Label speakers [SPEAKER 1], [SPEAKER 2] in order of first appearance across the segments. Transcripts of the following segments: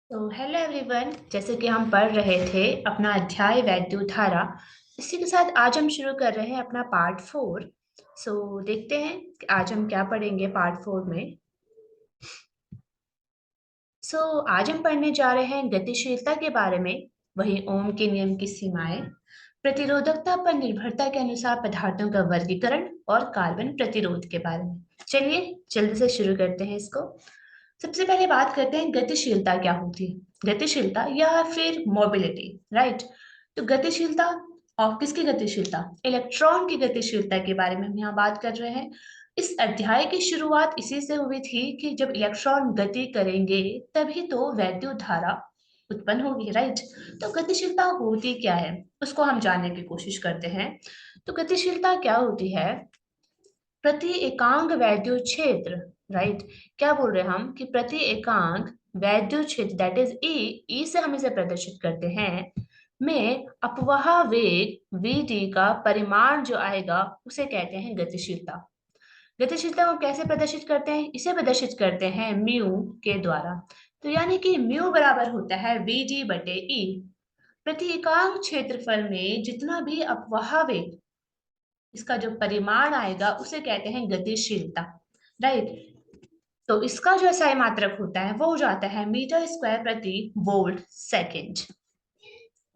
[SPEAKER 1] तो hello everyone, जैसे कि हम पढ़ रहे थे अपना अध्याय वैद्युत धारा। इसी के साथ आज हम शुरू कर रहे हैं अपना पार्ट 4। देखते हैं कि आज हम क्या पढ़ेंगे पार्ट 4 में। आज हम पढ़ने जा रहे हैं गतिशीलता के बारे में, वही ओम के नियम की सीमाएं, प्रतिरोधकता पर निर्भरता के अनुसार पदार्थों का वर्गीकरण और कार्बन प्रतिरोध के बारे में। चलिए जल्दी से शुरू करते हैं इसको। सबसे पहले बात करते हैं गतिशीलता क्या होती है। गतिशीलता या फिर मोबिलिटी, राइट। तो गतिशीलता, और किसकी गतिशीलता? इलेक्ट्रॉन की गतिशीलता के बारे में हम यहाँ बात कर रहे हैं। इस अध्याय की शुरुआत इसी से हुई थी कि जब इलेक्ट्रॉन गति करेंगे तभी तो वैद्युत धारा उत्पन्न होगी, राइट। तो गतिशीलता होती क्या है उसको हम जानने की कोशिश करते हैं। तो गतिशीलता क्या होती है? प्रति एकांक वैद्युत क्षेत्र, राइट। क्या बोल रहे हैं हम कि प्रति एकांक वैद्युत क्षेत्र, दैट इज ई से हम इसे प्रदर्शित करते हैं, में अपवाह वेग vd का परिमाण जो आएगा उसे कहते हैं गतिशीलता। गतिशीलता को कैसे प्रदर्शित करते हैं? इसे प्रदर्शित करते हैं म्यू के द्वारा। तो यानी कि म्यू बराबर होता है vd बटे ई। प्रति एकांक क्षेत्रफल में जितना भी अपवाह वेग, इसका जो परिमाण आएगा उसे कहते हैं गतिशीलता, राइट। तो इसका जो SI मात्रक होता है वो हो जाता है मीटर स्क्वायर प्रति वोल्ट सेकेंड।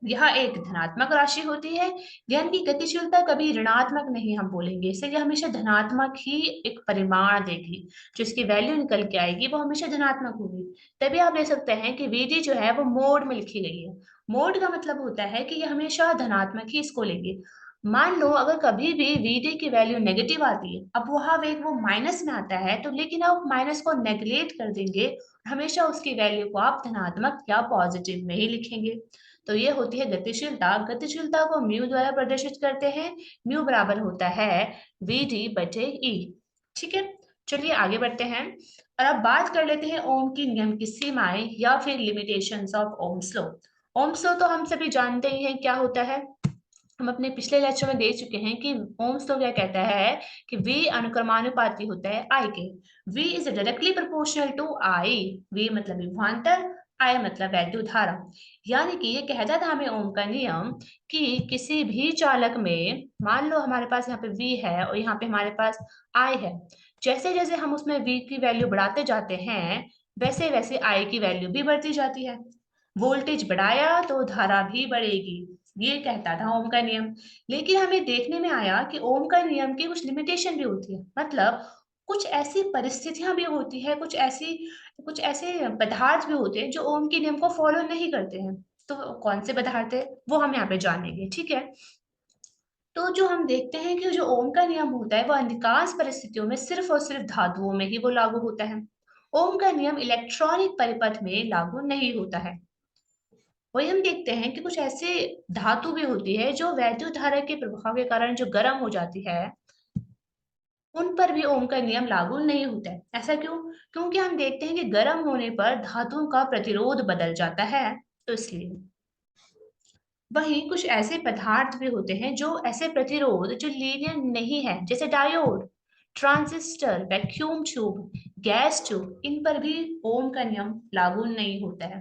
[SPEAKER 1] यह एक धनात्मक राशि होती है, यानी कि गतिशीलता कभी ऋणात्मक नहीं हम बोलेंगे इसे, यह हमेशा धनात्मक ही एक परिमाण देगी। जो इसकी वैल्यू निकल के आएगी वो हमेशा धनात्मक होगी। तभी आप ले सकते हैं कि VD जो है वो मोड में लिखी गई है। मोड का मतलब होता है कि यह हमेशा धनात्मक ही इसको लेंगे। मान लो अगर कभी भी VD की वैल्यू नेगेटिव आती है, अब वहां वेग वो माइनस में आता है, तो लेकिन आप माइनस को नेग्लेक्ट कर देंगे, हमेशा उसकी वैल्यू को आप धनात्मक या पॉजिटिव में ही लिखेंगे। तो ये होती है गतिशीलता। गतिशीलता को म्यू द्वारा प्रदर्शित करते हैं। म्यू बराबर होता है vd बटे ई। ठीक है, चलिए आगे बढ़ते हैं और अब बात कर लेते हैं ओम की नियम की सीमाएं या फिर limitations of Ohm's law. Ohm's law तो हम सभी जानते ही हैं क्या होता है। हम अपने पिछले लेक्चर में देख चुके हैं कि ओम्स लॉ क्या कहता है कि V अनुक्रमानुपाती होता है I के। V is directly proportional to I। V मतलब विभवांतर, I मतलब वैद्युत धारा। यानी कि ये कहता था हमें ओम का नियम कि किसी भी चालक में, मान लो हमारे पास यहाँ पे V है और यहाँ पे हमारे पास I है, जैसे जैसे हम उसमें V की वैल्यू बढ़ाते जाते हैं वैसे वैसे I की वैल्यू भी बढ़ती जाती है। वोल्टेज बढ़ाया तो धारा भी बढ़ेगी, ये कहता था ओम का नियम। लेकिन हमें देखने में आया कि ओम का नियम की कुछ लिमिटेशन भी होती है, मतलब कुछ ऐसी परिस्थितियां भी होती है, कुछ ऐसे पदार्थ भी होते हैं जो ओम के नियम को फॉलो नहीं करते हैं। तो कौन से पदार्थ है वो हम यहाँ पे जानेंगे, ठीक है। तो जो हम देखते हैं कि जो ओम का नियम होता है वो अधिकांश परिस्थितियों में सिर्फ और सिर्फ धातुओं में ही वो लागू होता है। ओम का नियम इलेक्ट्रॉनिक परिपथ में लागू नहीं होता है। वही हम देखते हैं कि कुछ ऐसे धातु भी होती है जो वैद्युत धारा के प्रभाव के कारण जो गर्म हो जाती है, उन पर भी ओम का नियम लागू नहीं होता है। ऐसा क्यों? क्योंकि हम देखते हैं कि गर्म होने पर धातुओं का प्रतिरोध बदल जाता है, तो इसलिए। वहीं कुछ ऐसे पदार्थ भी होते हैं जो ऐसे प्रतिरोध जो लीनियर नहीं है, जैसे diode, transistor, vacuum tube, gas tube, इन पर भी ओम का नियम लागू नहीं होता है।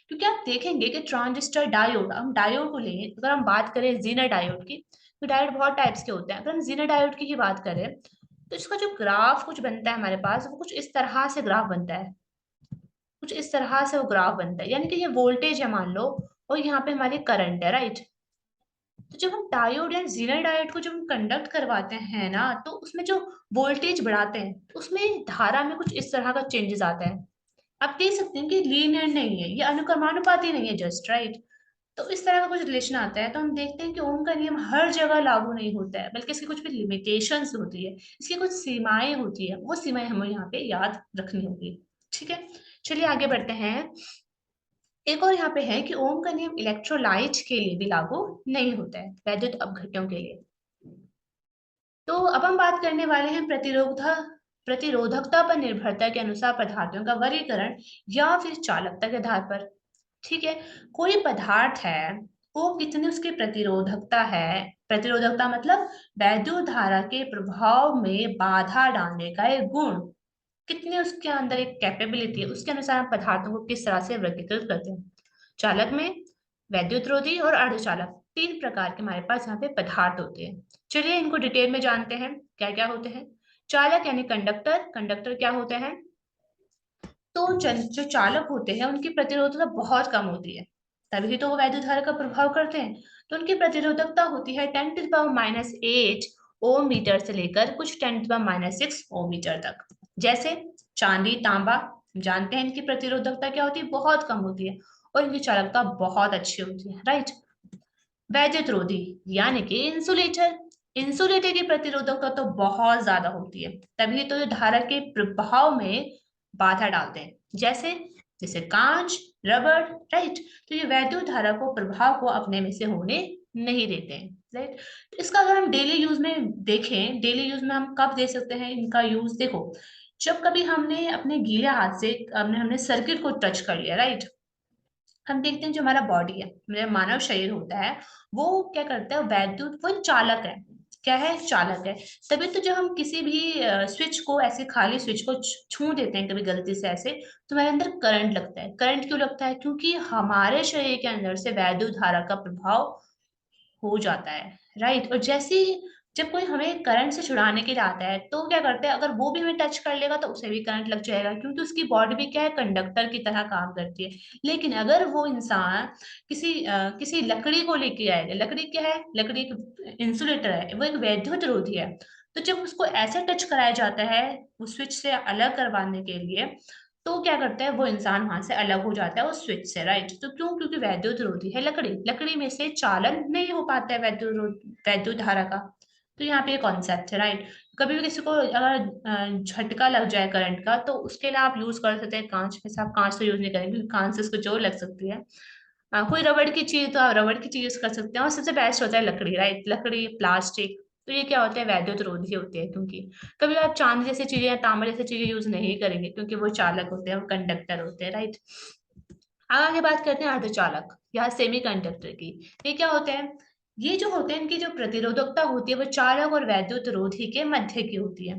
[SPEAKER 1] क्योंकि आप देखेंगे कि ट्रांजिस्टर, डायोड, हम डायोड को लेंगे, अगर हम बात करें जीना डायोड की, तो डायोड बहुत टाइप्स के होते हैं। अगर हम जीना डायोड की ही बात करें तो इसका जो ग्राफ कुछ बनता है हमारे पास, वो कुछ इस तरह से ग्राफ बनता है। कुछ इस तरह से वो ग्राफ बनता है, यानी कि ये वोल्टेज है मान लो, और यहाँ पे हमारी करंट है, राइट। तो जब हम डायोड या जीनर डायोड को जब हम कंडक्ट करवाते हैं ना, तो उसमें जो वोल्टेज बढ़ाते हैं तो उसमें धारा में कुछ इस तरह का चेंजेस आता है। आप देख सकते हैं कि लीनियर नहीं है, ये अनुक्रमानुपाती नहीं है, जस्ट राइट। तो इस तरह का कुछ रिलेशन आता है, तो हम देखते हैं कि ओम का नियम हर जगह लागू नहीं होता है, बल्कि इसकी कुछ भी लिमिटेशंस होती है, इसकी कुछ सीमाएं होती है, वो सीमाएं हमें यहाँ पे याद रखनी होगी। ठीक है, चलिए आगे बढ़ते हैं। एक और यहाँ पे है कि ओम का नियम इलेक्ट्रोलाइट के लिए भी लागू नहीं होता है, वैद्युत अपघट्यों के लिए। तो अब हम बात करने वाले हैं प्रतिरोधकता पर निर्भरता के अनुसार पदार्थों का वर्गीकरण या फिर चालकता के आधार पर। ठीक है, कोई पदार्थ है, वो कितनी उसकी प्रतिरोधकता है। प्रतिरोधकता मतलब वैद्युत धारा के प्रभाव में बाधा डालने का एक गुण। कितनी उसके अंदर एक कैपेबिलिटी है, उसके अनुसार हम पदार्थों को किस तरह से वर्गीकृत करते हैं। चालक में वैद्युतरोधी और अर्धचालक तीन प्रकार के हमारे पास यहाँ पे पदार्थ होते हैं। चलिए इनको डिटेल में जानते हैं क्या क्या होते हैं। चालक यानी कंडक्टर, कंडक्टर क्या होते हैं? तो जो चालक होते हैं उनकी प्रतिरोधकता बहुत कम होती है, तभी तो वो वैद्युत धारा का प्रभाव करते हैं। तो उनकी प्रतिरोधकता होती है 10⁻⁸ ओम मीटर से लेकर कुछ 10⁻⁶ ओम मीटर तक। जैसे चांदी, तांबा, जानते हैं इनकी प्रतिरोधकता क्या होती है, बहुत कम होती है, और इनकी चालकता बहुत अच्छी होती है, राइट। वैद्युत रोधी यानी कि इंसुलेटर, इंसुलेटर की प्रतिरोधकता तो बहुत ज्यादा होती है, तभी तो ये धारा के प्रभाव में बाधा डालते हैं। जैसे जैसे कांच, रबड़, राइट। तो ये वैद्युत धारा को प्रभाव को अपने में से होने नहीं देते हैं, राइट। तो इसका अगर हम डेली यूज में देखें, डेली यूज में हम कब दे सकते हैं इनका यूज, देखो जब कभी हमने अपने गीले हाथ से हमने हमने सर्किट को टच कर लिया, राइट। हम देखते हैं जो हमारा बॉडी है, मेरा मानव शरीर होता है, वो क्या करता है, वैद्युत, वो चालक है। क्या है? चालक है। तभी तो जब हम किसी भी स्विच को, ऐसे खाली स्विच को छू देते हैं कभी गलती से ऐसे, तो हमारे अंदर करंट लगता है। करंट क्यों लगता है? क्योंकि हमारे शरीर के अंदर से वैद्युत धारा का प्रभाव हो जाता है, राइट। और जैसे ही जब कोई हमें करंट से छुड़ाने के लिए आता है तो क्या करते हैं, अगर वो भी हमें टच कर लेगा तो उसे भी करंट लग जाएगा, क्योंकि उसकी बॉडी भी क्या है, कंडक्टर की तरह काम करती है। लेकिन अगर वो इंसान किसी लकड़ी को लेके आएगा, लकड़ी क्या है, लकड़ी एक इंसुलेटर है, वो एक वैद्युत रोधी है। तो जब उसको ऐसे टच कराया जाता है उस स्विच से अलग करवाने के लिए, तो क्या करता है, वो इंसान वहां से अलग हो जाता है उस स्विच से, राइट। तो क्यों? क्योंकि वैद्युत रोधी है लकड़ी, लकड़ी में से चालन नहीं हो पाता है वैद्युत धारा का। तो यहाँ पे कॉन्सेप्ट है, राइट। कभी भी किसी को अगर झटका लग जाए करंट का, तो उसके लिए आप यूज कर सकते हैं कांच। वैसे आप कांच तो यूज नहीं करेंगे क्योंकि कांच से उसको जोर लग सकती है। कोई रबड़ की चीज तो आप रबड़ की चीज यूज कर सकते हैं, और सबसे बेस्ट होता है लकड़ी, राइट। लकड़ी, प्लास्टिक, तो ये क्या होता है, वैद्युत रोधी होते हैं। क्योंकि कभी आप चांदी जैसी चीजें या तांबा जैसी चीजें यूज नहीं करेंगे, क्योंकि वो चालक होते हैं, वो कंडक्टर होते हैं, राइट। अब आगे बात करते हैं अर्धचालक या सेमी कंडक्टर की। ये क्या होते हैं? ये जो होते हैं, इनकी जो प्रतिरोधकता होती है वो चालक और वैद्युत रोधी के मध्य की होती है,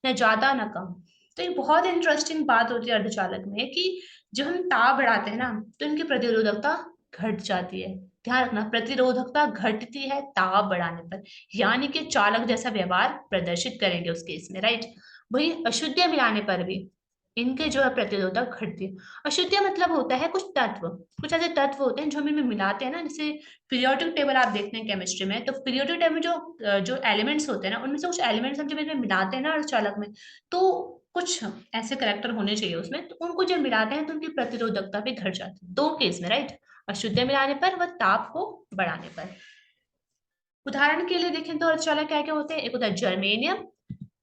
[SPEAKER 1] न ज्यादा न कम। तो ये बहुत इंटरेस्टिंग बात होती है अर्धचालक में कि जब हम ताप बढ़ाते हैं ना, तो इनकी प्रतिरोधकता घट जाती है। ध्यान रखना, प्रतिरोधकता घटती है ताप बढ़ाने पर, यानी कि चालक जैसा व्यवहार प्रदर्शित करेंगे उस केस में, राइट। वही अशुद्ध मिलाने पर भी इनके जो है प्रतिरोधक घटती है। अशुद्ध मतलब होता है कुछ तत्व, कुछ ऐसे तत्व होते हैं जो हम इनमें मिलाते हैं ना, जैसे पीरियोडिक टेबल आप देखते हैं केमिस्ट्री में, तो पीरियोडिक टेबल में जो एलिमेंट्स होते हैं ना, उनमें से कुछ एलिमेंट्स हम जब इनमें मिलाते हैं ना अर्धचालक में, तो कुछ ऐसे करेक्टर होने चाहिए उसमें, तो उनको जब मिलाते हैं तो उनकी प्रतिरोधकता भी घट जाती है, दो केस में, राइट। अशुद्ध मिलाने पर व ताप को बढ़ाने पर। उदाहरण के लिए देखें तो अर्धचालक क्या क्या होते हैं, एक होता है जर्मेनियम,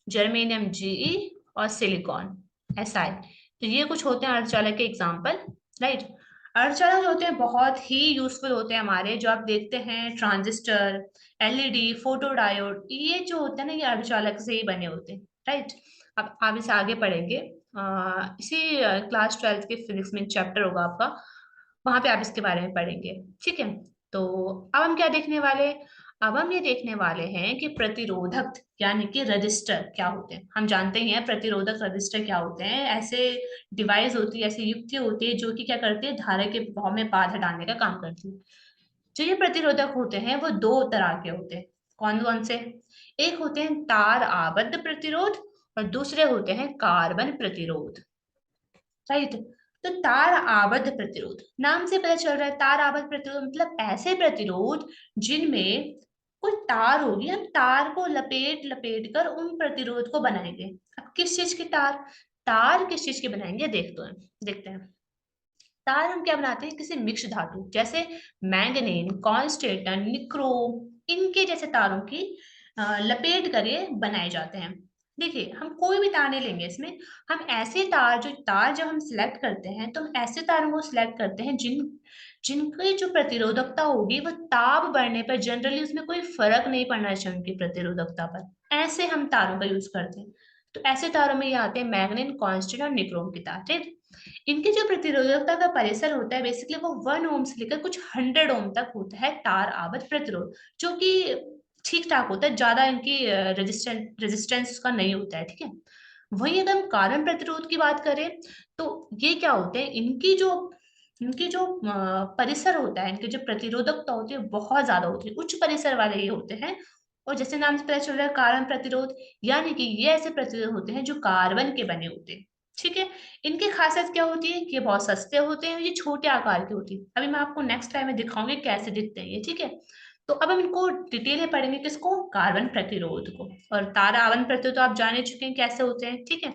[SPEAKER 1] जर्मेनियम जीई, और सिलिकॉन एसआई। तो ये कुछ होते हैं अर्धचालक के एग्जाम्पल, राइट। अर्धचालक जो होते हैं बहुत ही यूजफुल होते हैं हमारे, जो आप देखते हैं ट्रांजिस्टर, एलईडी, फोटोडायोड, ये जो होते हैं ना, ये अर्धचालक से ही बने होते हैं, राइट। अब आप इसे आगे पढ़ेंगे, इसी क्लास 12 के फिजिक्स में चैप्टर होगा आपका, वहां पे आप इसके बारे में पढ़ेंगे, ठीक है। तो अब हम क्या देखने वाले, अब हम ये देखने वाले हैं कि प्रतिरोधक यानी कि रजिस्टर क्या होते हैं। हम जानते ही हैं प्रतिरोधक रजिस्टर क्या होते हैं, ऐसे डिवाइस होती है, ऐसी युक्ति होती है जो कि क्या करती है, धारा के प्रभाव में बाधा डालने का काम करती है। जो ये प्रतिरोधक होते हैं वो दो तरह के होते हैं। कौन कौन से? एक होते हैं तार आबद्ध प्रतिरोध, और दूसरे होते हैं कार्बन प्रतिरोध, राइट। तो तार आबद्ध प्रतिरोध, नाम से पता चल रहा है, तार आबद्ध प्रतिरोध मतलब ऐसे प्रतिरोध जिनमें कोई तार होगी, हम तार को लपेट लपेट कर उन प्रतिरोध को बनाएंगे। अब किस चीज की तार, तार किस चीज की बनाएंगे, देखते हैं। तार हम क्या बनाते हैं, किसी मिक्स धातु जैसे मैंगनीज, कॉन्स्टेंटन, निक्रोम, इनके जैसे तारों की लपेट करके बनाए जाते हैं। देखिए हम कोई भी तार नहीं लेंगे इसमें, हम ऐसे तार, जो तार जब हम सिलेक्ट करते हैं तो हम ऐसे तारों को सिलेक्ट करते हैं जिनकी जो प्रतिरोधकता होगी वो ताप बढ़ने पर जनरली उसमें कोई फर्क नहीं पड़ना चाहिए उनकी प्रतिरोधकता पर, ऐसे हम तारों का यूज करते हैं। तो ऐसे तारों में ये आते हैं मैग्नीन, कांस्टेंट और निक्रोम की तार, ठीक। इनकी जो प्रतिरोधकता का परिसर होता है बेसिकली वो 1 ओम से लेकर कुछ 100 ओम तक होता है तार आबद्ध प्रतिरोध, जो कि ठीक ठाक होता है, ज्यादा इनकी रेजिस्टेंस का नहीं होता है, ठीक है। वही अगर हम कार्बन प्रतिरोध की बात करें तो ये क्या होते हैं, इनकी जो परिसर होता है, इनकी जो प्रतिरोधकता होती है बहुत ज्यादा होती है, उच्च परिसर वाले ये होते हैं। और जैसे नाम से पता चल रहा है कार्बन प्रतिरोध, यानी कि ये ऐसे प्रतिरोध होते हैं जो कार्बन के बने होते हैं। ठीक है। इनकी खासियत क्या होती है कि ये बहुत सस्ते होते हैं, ये छोटे आकार के होते हैं। अभी मैं आपको नेक्स्ट टाइम में दिखाऊंगी कैसे दिखते हैं ये। ठीक है। तो अब हम इनको डिटेल में पढ़ेंगे, किसको, कार्बन प्रतिरोध को। और तारा आवन प्रतिरोध तो आप जान ही चुके हैं कैसे होते हैं। ठीक है।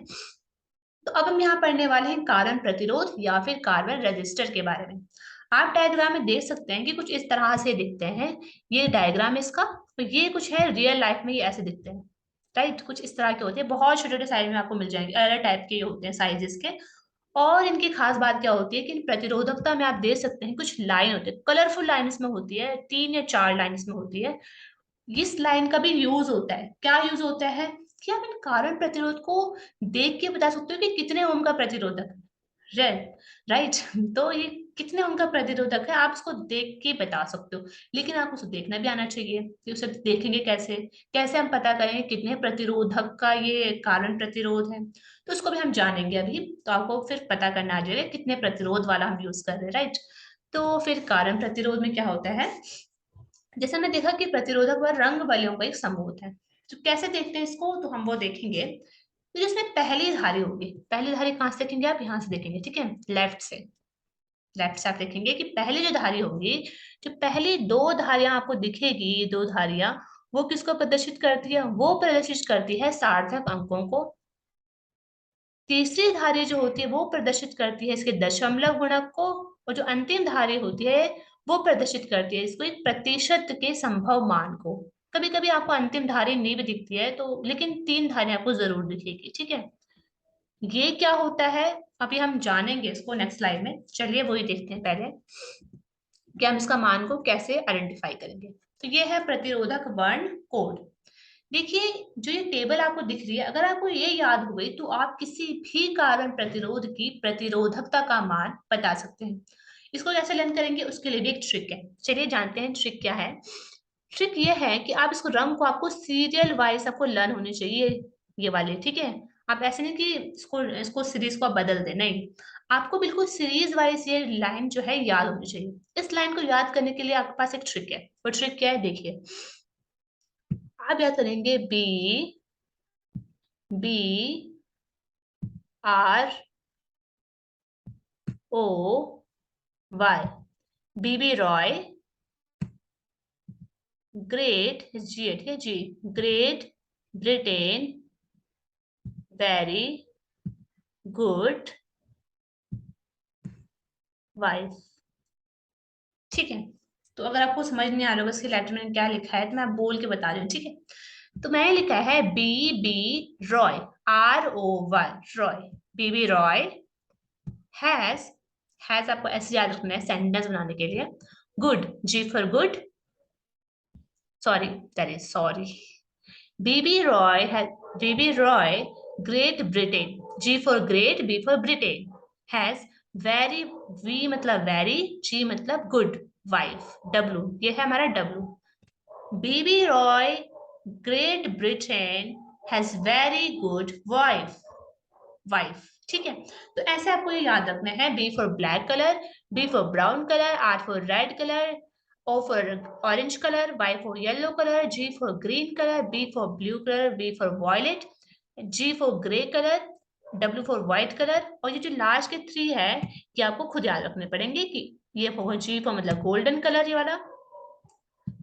[SPEAKER 1] तो अब हम यहाँ पढ़ने वाले हैं कार्बन प्रतिरोध या फिर कार्बन रेजिस्टर के बारे में। आप डायग्राम में देख सकते हैं कि कुछ इस तरह से दिखते हैं। ये डायग्राम है इसका, तो ये कुछ है रियल लाइफ में, ये ऐसे दिखते हैं। राइट, कुछ इस तरह के होते हैं, बहुत छोटे छोटे साइज में आपको मिल जाएंगे, अलग अलग टाइप के ये होते हैं साइजेस के। और इनकी खास बात क्या होती है कि इन प्रतिरोधकता में आप देख सकते हैं कुछ लाइन होती है, कलरफुल लाइन इसमें होती है, 3 या 4 लाइन इसमें होती है। इस लाइन का भी यूज होता है, क्या यूज होता है कि आप इन कार्बन प्रतिरोध को देख के बता सकते हो कि कितने ओम का प्रतिरोधक है। राइट। तो ये कितने ओम का प्रतिरोधक है आप इसको देख के बता सकते हो, लेकिन आपको उसे देखना भी आना चाहिए कि उसे देखेंगे कैसे, कैसे हम पता करेंगे कितने प्रतिरोधक का ये कार्बन प्रतिरोध है। तो उसको भी हम जानेंगे अभी, तो आपको फिर पता करना आ जाएगा कितने प्रतिरोध वाला हम यूज कर रहे हैं। राइट। तो फिर कार्बन प्रतिरोध में क्या होता है, जैसे हमने देखा कि प्रतिरोधक व रंग बलों का एक समूह होता है। तो कैसे देखते हैं इसको, तो हम वो देखेंगे। तो जिसमें पहली धारी होगी, पहली धारी कहाँ से देखेंगे आप, यहाँ से देखेंगे। ठीक है, लेफ्ट से। लेफ्ट से आप देखेंगे कि पहली जो धारी होगी, जो पहली 2 धारियां आपको दिखेगी, ये 2 धारियां, वो किसको प्रदर्शित करती है, वो प्रदर्शित करती है सार्थक अंकों को। तीसरी धारी जो होती है वो प्रदर्शित करती है इसके दशमलव गुणक को। और जो अंतिम धारी होती है वो प्रदर्शित करती है इसको एक प्रतिशत के संभव मान को। कभी कभी आपको अंतिम धारी नहीं भी दिखती है, तो लेकिन 3 धारियां आपको जरूर दिखेगी। ठीक है। ये क्या होता है, अभी हम जानेंगे इसको नेक्स्ट स्लाइड में। चलिए वही देखते हैं पहले कि हम इसका मान को कैसे आइडेंटिफाई करेंगे। तो ये है प्रतिरोधक वर्ण कोड। देखिए, जो ये टेबल आपको दिख रही है, अगर आपको ये याद हो गई तो आप किसी भी कार्बन प्रतिरोध की प्रतिरोधकता का मान बता सकते हैं। इसको कैसे लर्न करेंगे, उसके लिए भी एक ट्रिक है। चलिए जानते हैं ट्रिक क्या है। ट्रिक ये है कि आप इसको रंग को आपको सीरियल वाइज आपको लर्न होने चाहिए, ये वाले। ठीक है। आप ऐसे नहीं कि इसको इसको सीरीज को आप बदल दें, नहीं, आपको बिल्कुल सीरीज वाइज ये लाइन जो है याद होनी चाहिए। इस लाइन को याद करने के लिए आपके पास एक ट्रिक है। वो ट्रिक क्या है, देखिए। आप याद करेंगे B R O Y, B B Roy, great G है, ठीक है जी, great Britain, very good wife. ठीक है। तो अगर आपको समझ नहीं आ रहा होगा इसके लेटर में क्या लिखा है, तो मैं बोल के बता रही हूँ। ठीक है। तो मैंने लिखा है B B Roy, ROY Roy, BB Roy has, has आपको ऐसे याद रखना है सेंटेंस बनाने के लिए। Good, G for good, sorry, that is sorry, BB Roy है, BB Roy great Britain, G for great, B for Britain, has very, V मतलब वेरी, जी मतलब गुड वाइफ, डब्ल्यू ये है हमारा W. BB Roy great Britain has very good wife, wife. ठीक है। तो ऐसे आपको ये याद रखना है, B for black colour, B for brown colour, R for red colour, O for orange color, Y for yellow color, G for green color, B for blue color, V for violet, G for grey color, W for white color। और ये जो last के 3 है, ये आपको खुद याद रखने पड़ेंगे कि ये होगा G for मतलब गोल्डन कलर ये वाला,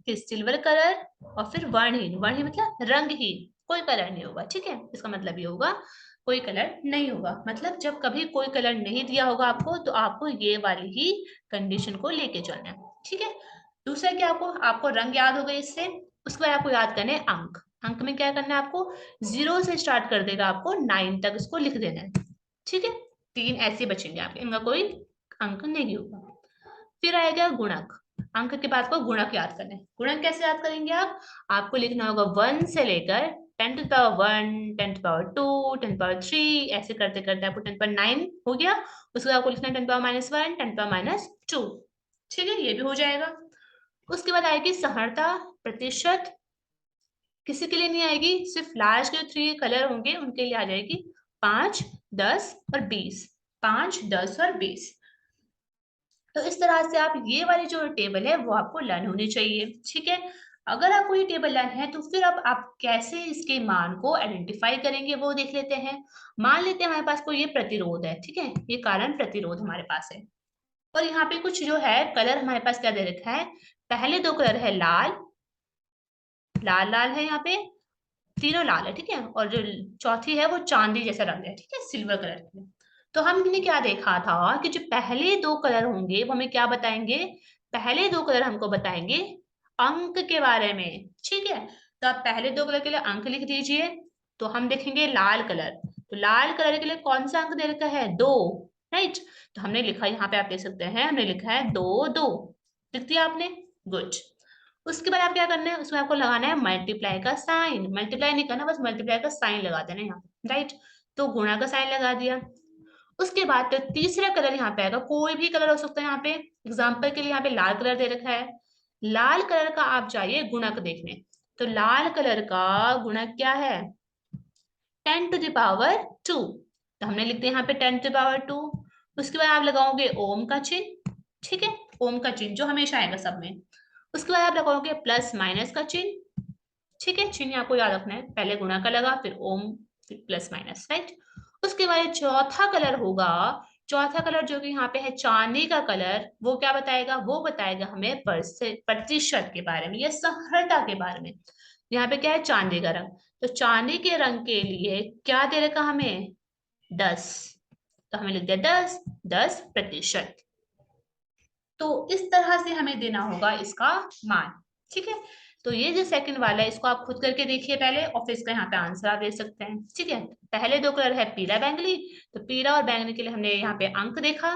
[SPEAKER 1] फिर सिल्वर कलर, और फिर वर्णहीन, वर्णहीन मतलब रंगहीन, कोई कलर नहीं होगा। ठीक है। इसका मतलब ये होगा कोई कलर नहीं होगा, मतलब जब कभी कोई कलर नहीं दिया होगा आपको, तो आपको ये वाली ही कंडीशन को लेके चलना है। ठीक है। दूसरा क्या, आपको आपको रंग याद हो गए इससे। उसके बाद आपको याद करने हैं अंक। अंक में क्या करना है आपको, 0 से स्टार्ट कर देगा, आपको 9 तक इसको लिख देना है। ठीक है। 3 ऐसे बचेंगे आपके, इनका कोई अंक नहीं होगा। फिर आएगा गुणक। अंक के बाद को गुणक याद करना है। गुणक कैसे याद करेंगे आप, आपको लिखना होगा 1 से लेकर 10⁻1, 10⁻2, 10⁻3, ऐसे करते करते आपको 10⁻9 हो गया। उसके बाद आपको लिखना है 10⁻−1, 10⁻−2। ठीक है, ये भी हो जाएगा। उसके बाद आएगी सहरता प्रतिशत, किसी के लिए नहीं आएगी, सिर्फ लास्ट के 3 कलर होंगे उनके लिए आ जाएगी। 5, 10 और 20, 5, 10 और 20। तो इस तरह से आप ये वाली जो टेबल है वो आपको लर्न होनी चाहिए, ठीक है। अगर आपको ये टेबल लर्न है तो फिर अब आप कैसे इसके मान को आइडेंटिफाई करेंगे वो देख लेते हैं। मान लेते हैं हमारे पास कोई ये प्रतिरोध है, ठीक है, ये कारण प्रतिरोध हमारे पास है। और यहाँ पे कुछ जो है कलर हमारे पास क्या दे रखा है, पहले दो कलर है लाल, लाल लाल है यहाँ पे, तीनों लाल है, ठीक है, और जो चौथी है वो चांदी जैसा रंग है, ठीक है, सिल्वर कलर की। तो हमने क्या देखा था कि जो पहले दो कलर होंगे वो हमें क्या बताएंगे, पहले दो कलर हमको बताएंगे अंक के बारे में, ठीक है। तो आप पहले दो कलर के लिए अंक लिख दीजिए। तो हम देखेंगे लाल कलर, तो लाल कलर के लिए कौन सा अंक दे रखा है, 2, राइट। तो हमने लिखा, यहाँ पे आप देख सकते हैं हमने लिखा है 2 2, लिख दिया आपने, गुड। उसके बाद आप क्या करना है, उसमें आपको लगाना है मल्टीप्लाई का साइन, मल्टीप्लाई नहीं करना, बस मल्टीप्लाई का साइन लगा देना यहाँ पे, राइट। तो गुणा का साइन लगा दिया। उसके बाद तो तीसरा कलर यहाँ पे आएगा, कोई भी कलर हो सकता है। यहाँ पे एग्जाम्पल के लिए यहाँ पे लाल कलर दे रखा है, लाल कलर का आप जाइए गुणक देखने। तो लाल कलर का गुणक क्या है, 10⁻²। तो हमने लिख दिया यहाँ पे 10⁻²। उसके बाद आप लगाओगे ओम का चिन्ह, ठीक है, ओम का चिन्ह जो हमेशा आएगा सब में। उसके बाद आप लगाओगे प्लस माइनस का चिन्ह, ठीक है, चिन्ह आपको याद रखना है, पहले गुणा का लगा फिर ओम फिर प्लस माइनस, राइट। उसके बाद चौथा कलर होगा, चौथा कलर जो कि यहाँ पे है चांदी का कलर, वो क्या बताएगा, वो बताएगा हमें प्रतिशत के बारे में या सहरता के बारे में। यहाँ पे क्या है, चांदी का रंग। तो चांदी के रंग के लिए क्या दे रखा हमें, 10। तो हमें लिख दिया 10%। तो इस तरह से हमें देना होगा इसका मान, ठीक है। तो ये जो सेकंड वाला है इसको आप खुद करके देखिए पहले, और फिर इसका यहाँ पे आंसर आप दे सकते हैं, ठीक है। पहले दो कलर है पीला बैंगनी, तो पीला और बैंगनी के लिए हमने यहाँ पे अंक देखा।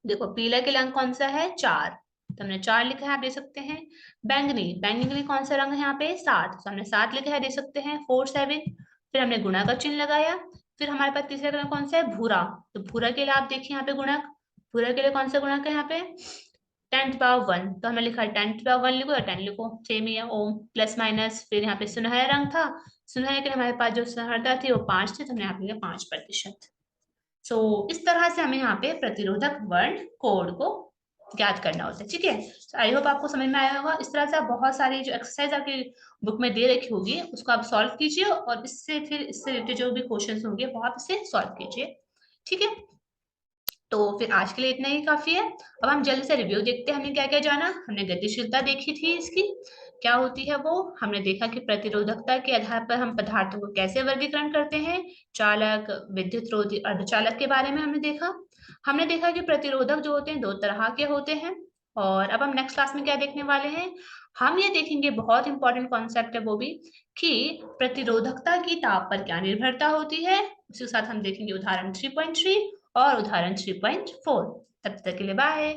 [SPEAKER 1] देखो पीला के लिए अंक कौन सा है, 4, तो हमने 4 लिखा है, आप दे सकते हैं। बैंगनी, बैंगनी के लिए कौन सा रंग है यहाँ पे, 7, तो हमने 7 लिखा है, दे सकते हैं 4 7। फिर हमने गुणा का चिन्ह लगाया। फिर हमारे पास तीसरा कलर कौन सा है, भूरा, तो भूरा के लिए आप देखिए यहाँ पे गुणक, भूरा के लिए कौन सा गुणक है यहाँ पे, 10⁻1। तो हमने लिखा है 10⁻1 लिखो या 10 लिखो, सेम ही है, ओम प्लस माइनस। फिर यहाँ पे सुनहरा रंग था, सुनहरे के लिए हमारे पास जो सुनहरता थी वो 5 थी, तो हमने यहाँ पे लिखा 5%। सो इस तरह से हमें यहाँ पे प्रतिरोधक वर्ण कोड को ज्ञात करना होता है, ठीक है। आई होप आपको समझ में आया होगा। इस तरह से आप बहुत सारी जो एक्सरसाइज आपकी बुक में दे रखी होगी उसको आप सॉल्व कीजिए, और इससे फिर इससे रिलेटेड जो भी क्वेश्चंस होंगे वो आप इसे सॉल्व कीजिए, ठीक है। तो फिर आज के लिए इतना ही काफी है। अब हम जल्दी से रिव्यू देखते हैं, हमने क्या क्या जाना। हमने गतिशीलता देखी थी इसकी, क्या होती है वो। हमने देखा कि प्रतिरोधकता के आधार पर हम पदार्थों को कैसे वर्गीकरण करते हैं। चालक, विद्युत रोधी, अर्धचालक के बारे में हमने देखा। हमने देखा कि प्रतिरोधक जो होते हैं दो तरह के होते हैं। और अब हम नेक्स्ट क्लास में क्या देखने वाले हैं, हम ये देखेंगे, बहुत इंपॉर्टेंट कॉन्सेप्ट है वो भी, कि प्रतिरोधकता की ताप पर क्या निर्भरता होती है। उसके साथ हम देखेंगे उदाहरण 3.3 और उदाहरण 3.4। तब तक के लिए बाय।